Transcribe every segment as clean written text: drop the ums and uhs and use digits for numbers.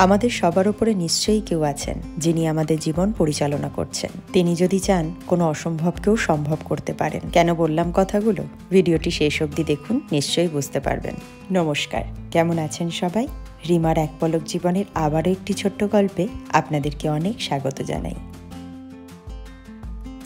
আমাদের সবার উপরে নিশ্চয়ই কেউ আছেন যিনি আমাদের জীবন পরিচালনা করছেন। তিনি যদি চান কোনো অসম্ভবকেও সম্ভব করতে পারেন। কেন বললাম কথাগুলো? ভিডিওটি শেষ অবধি দেখুন, নিশ্চয়ই বুঝতে পারবেন। নমস্কার, কেমন আছেন সবাই? রিমার এক পলক জীবনের আবারও একটি ছোট্ট গল্পে আপনাদেরকে অনেক স্বাগত জানাই।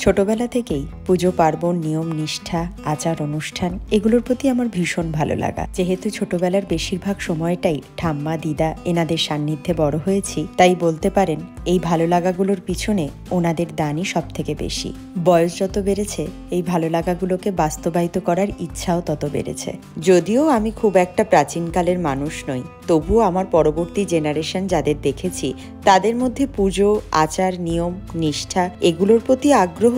ছোটবেলা থেকেই পুজো পার্বণ, নিয়ম নিষ্ঠা, আচার অনুষ্ঠান এগুলোর প্রতি আমার ভীষণ ভালো লাগা। যেহেতু ছোটবেলার বেশিরভাগ সময়টাই ঠাম্মা দিদা এনাদের সান্নিধ্যে বড় হয়েছি, তাই বলতে পারেন এই ভালো লাগাগুলোর পিছনে ওনাদের দানই সব থেকে বেশি। বয়স যত বেড়েছে এই ভালো লাগাগুলোকে বাস্তবায়িত করার ইচ্ছাও তত বেড়েছে। যদিও আমি খুব একটা প্রাচীনকালের মানুষ নই, তবুও আমার পরবর্তী জেনারেশন যাদের দেখেছি তাদের মধ্যে পুজো, আচার, নিয়ম নিষ্ঠা এগুলোর প্রতি আগ্রহ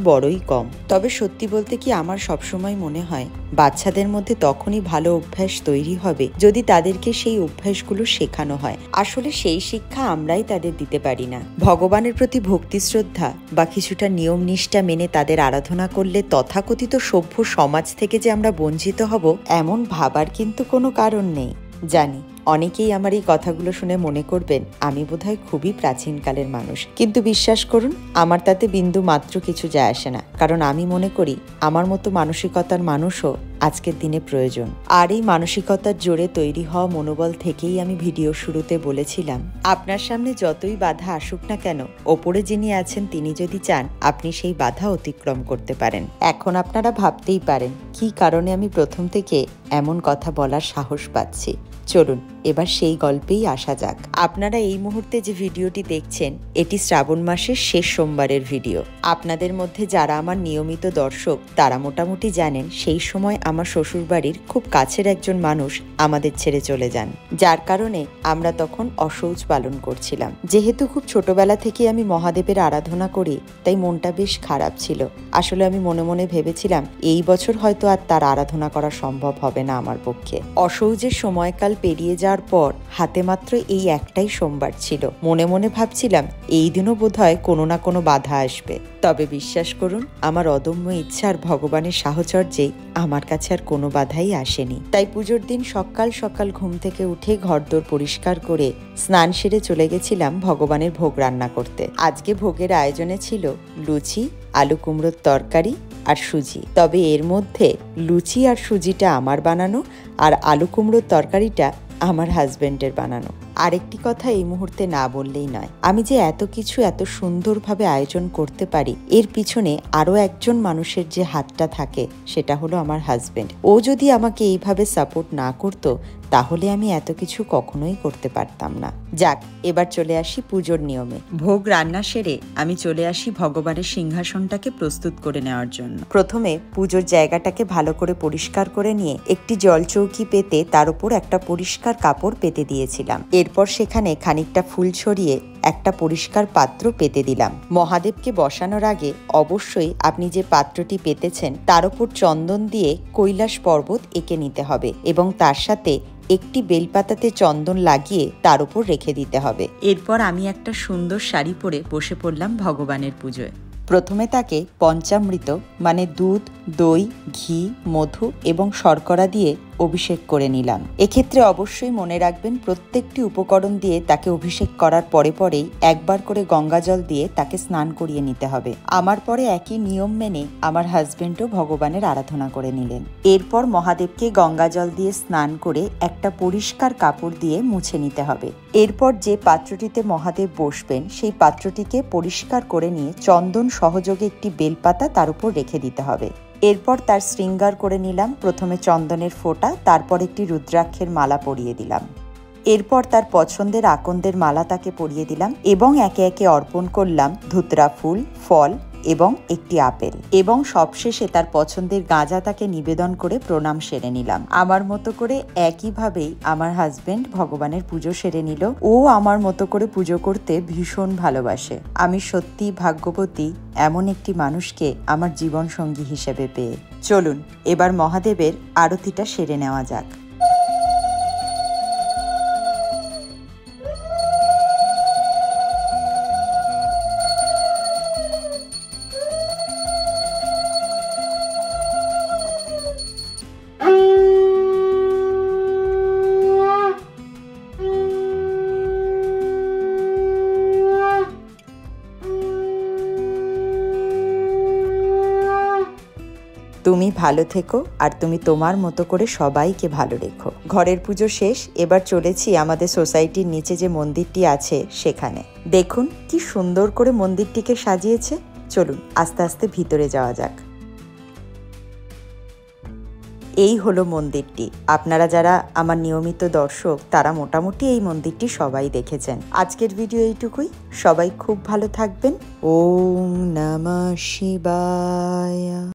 বড়ই কম। তবে সত্যি বলতে কি, আমার সবসময় মনে হয় বাচ্চাদের মধ্যে তখনই ভালো অভ্যাস তৈরি হবে যদি তাদেরকে সেই অভ্যাসগুলো শেখানো হয়। আসলে সেই শিক্ষা আমরাই তাদের দিতে পারি না। ভগবানের প্রতি ভক্তি শ্রদ্ধা বা কিছুটা নিয়ম নিষ্ঠা মেনে তাদের আরাধনা করলে তথাকথিত সভ্য সমাজ থেকে যে আমরা বঞ্চিত হব এমন ভাবার কিন্তু কোনো কারণ নেই। জানি অনেকেই আমার এই কথাগুলো শুনে মনে করবেন আমি বোধহয় খুবই প্রাচীনকালের মানুষ, কিন্তু বিশ্বাস করুন আমার তাতে বিন্দু মাত্র কিছু যায় আসে না। কারণ আমি মনে করি আমার মতো মানসিকতার মানুষও আজকের দিনে প্রয়োজন। আর এই মানসিকতার জোরে তৈরি হওয়া মনোবল থেকেই আমি ভিডিও শুরুতে বলেছিলাম, আপনার সামনে যতই বাধা আসুক না কেন, ওপরে যিনি আছেন তিনি যদি চান আপনি সেই বাধা অতিক্রম করতে পারেন। এখন আপনারা ভাবতেই পারেন কি কারণে আমি প্রথম থেকে এমন কথা বলার সাহস পাচ্ছি। চলুন এবার সেই গল্পেই আসা যাক। আপনারা এই মুহূর্তে যে ভিডিওটি দেখছেন এটি শ্রাবণ মাসের শেষ সোমবারের ভিডিও। আপনাদের মধ্যে যারা আমার নিয়মিত দর্শক তারা মোটামুটি জানেন সেই সময় আমার শ্বশুরবাড়ির খুব কাছের একজন মানুষ আমাদের ছেড়ে চলে যান, যার কারণে আমরা তখন অশৌচ পালন করছিলাম। যেহেতু খুব ছোটবেলা থেকে আমি মহাদেবের আরাধনা করি তাই মনটা বেশ খারাপ ছিল। আসলে আমি মনে মনে ভেবেছিলাম এই বছর হয়তো আর তার আরাধনা করা সম্ভব হবে না আমার পক্ষে। অশৌচের সময়কাল পেরিয়ে যাওয়ার পর হাতে মাত্র এই একটাই সোমবার ছিল। মনে মনে ভাবছিলাম এই দিনও বোধহয় কোনো না কোনো বাধা আসবে। তবে বিশ্বাস করুন আমার অদম্য ইচ্ছা আর ভগবানের সাহচর্যে আমার কাছে আর কোনো বাধাই আসেনি। তাই পুজোর দিন সকাল সকাল ঘুম থেকে উঠে ঘরদোর পরিষ্কার করে স্নান সেরে চলে গেছিলাম ভগবানের ভোগ রান্না করতে। আজকে ভোগের আয়োজনে ছিল লুচি, আলু কুমড়োর তরকারি আর সুজি। তবে এর মধ্যে লুচি আর সুজিটা আমার বানানো আর আলু কুমড়োর তরকারিটা আমার হাজবেন্ডের বানানো। আরেকটি কথা এই মুহূর্তে না বললেই নয়, আমি যে এত কিছু এত সুন্দরভাবে আয়োজন করতে পারি এর পিছনে আরো একজন মানুষের যে হাতটা থাকে সেটা হলো আমার হাজবেন্ড। ও যদি আমাকে এইভাবে সাপোর্ট না করতো তাহলে আমি এত কিছু কখনোই করতে পারতাম না। যাক, এবার চলে আসি পুজোর নিয়মে। ভোগ রান্না সেরে আমি চলে আসি ভগবানের সিংহাসনটাকে প্রস্তুত করে নেওয়ার জন্য। প্রথমে পুজোর জায়গাটাকে ভালো করে পরিষ্কার করে নিয়ে একটি জলচৌকি পেতে তার উপর একটা পরিষ্কার কাপড় পেতে দিয়েছিলাম। এরপর সেখানে খানিকটা ফুল ছড়িয়ে একটা পরিষ্কার পাত্র পেতে দিলাম। মহাদেবকে বসানোর আগে অবশ্যই আপনি যে পাত্রটি পেতেছেন তার উপর চন্দন দিয়ে কৈলাস পর্বত এঁকে নিতে হবে এবং তার সাথে একটি বেলপাতাতে চন্দন লাগিয়ে তার উপর রেখে দিতে হবে। এরপর আমি একটা সুন্দর শাড়ি পরে বসে পড়লাম ভগবানের পুজোয়। প্রথমে তাকে পঞ্চামৃত মানে দুধ, দই, ঘি, মধু এবং শর্করা দিয়ে অভিষেক করে নিলাম। এক্ষেত্রে অবশ্যই মনে রাখবেন প্রত্যেকটি উপকরণ দিয়ে তাকে অভিষেক করার পরে পরেই একবার করে গঙ্গা জল দিয়ে তাকে স্নান করিয়ে নিতে হবে। আমার পরে একই নিয়ম মেনে আমার হাজবেন্ডও ভগবানের আরাধনা করে নিলেন। এরপর মহাদেবকে গঙ্গা জল দিয়ে স্নান করে একটা পরিষ্কার কাপড় দিয়ে মুছে নিতে হবে। এরপর যে পাত্রটিতে মহাদেব বসবেন সেই পাত্রটিকে পরিষ্কার করে নিয়ে চন্দন সহযোগে একটি বেলপাতা তার উপর রেখে দিতে হবে। এরপর তার শৃঙ্গার করে নিলাম। প্রথমে চন্দনের ফোঁটা, তারপর একটি রুদ্রাক্ষের মালা পরিয়ে দিলাম। এরপর তার পছন্দের আকন্দের মালা তাকে পরিয়ে দিলাম এবং একে একে অর্পণ করলাম ধুতরা ফুল, ফল এবং একটি আপেল। এবং সবশেষে তার পছন্দের গাঁজা তাকে নিবেদন করে প্রণাম সেরে নিলাম। আমার মতো করে একইভাবেই আমার হাজবেন্ড ভগবানের পুজো সেরে নিল। ও আমার মতো করে পুজো করতে ভীষণ ভালোবাসে। আমি সত্যি ভাগ্যবতী এমন একটি মানুষকে আমার জীবন সঙ্গী হিসেবে পেয়ে। চলুন এবার মহাদেবের আরতিটা সেরে নেওয়া যাক। তুমি ভালো থেকো আর তুমি তোমার মতো করে সবাইকে ভালো রেখো। ঘরের পুজো শেষ, এবার চলেছি আমাদের সোসাইটির নিচে যে মন্দিরটি আছে সেখানে। দেখুন কি সুন্দর করে মন্দিরটিকে সাজিয়েছে। চলুন আস্তে আস্তে ভিতরে যাওয়া যাক। এই হলো মন্দিরটি। আপনারা যারা আমার নিয়মিত দর্শক তারা মোটামুটি এই মন্দিরটি সবাই দেখেছেন। আজকের ভিডিও এইটুকুই। সবাই খুব ভালো থাকবেন। ওম নমঃ শিবায়।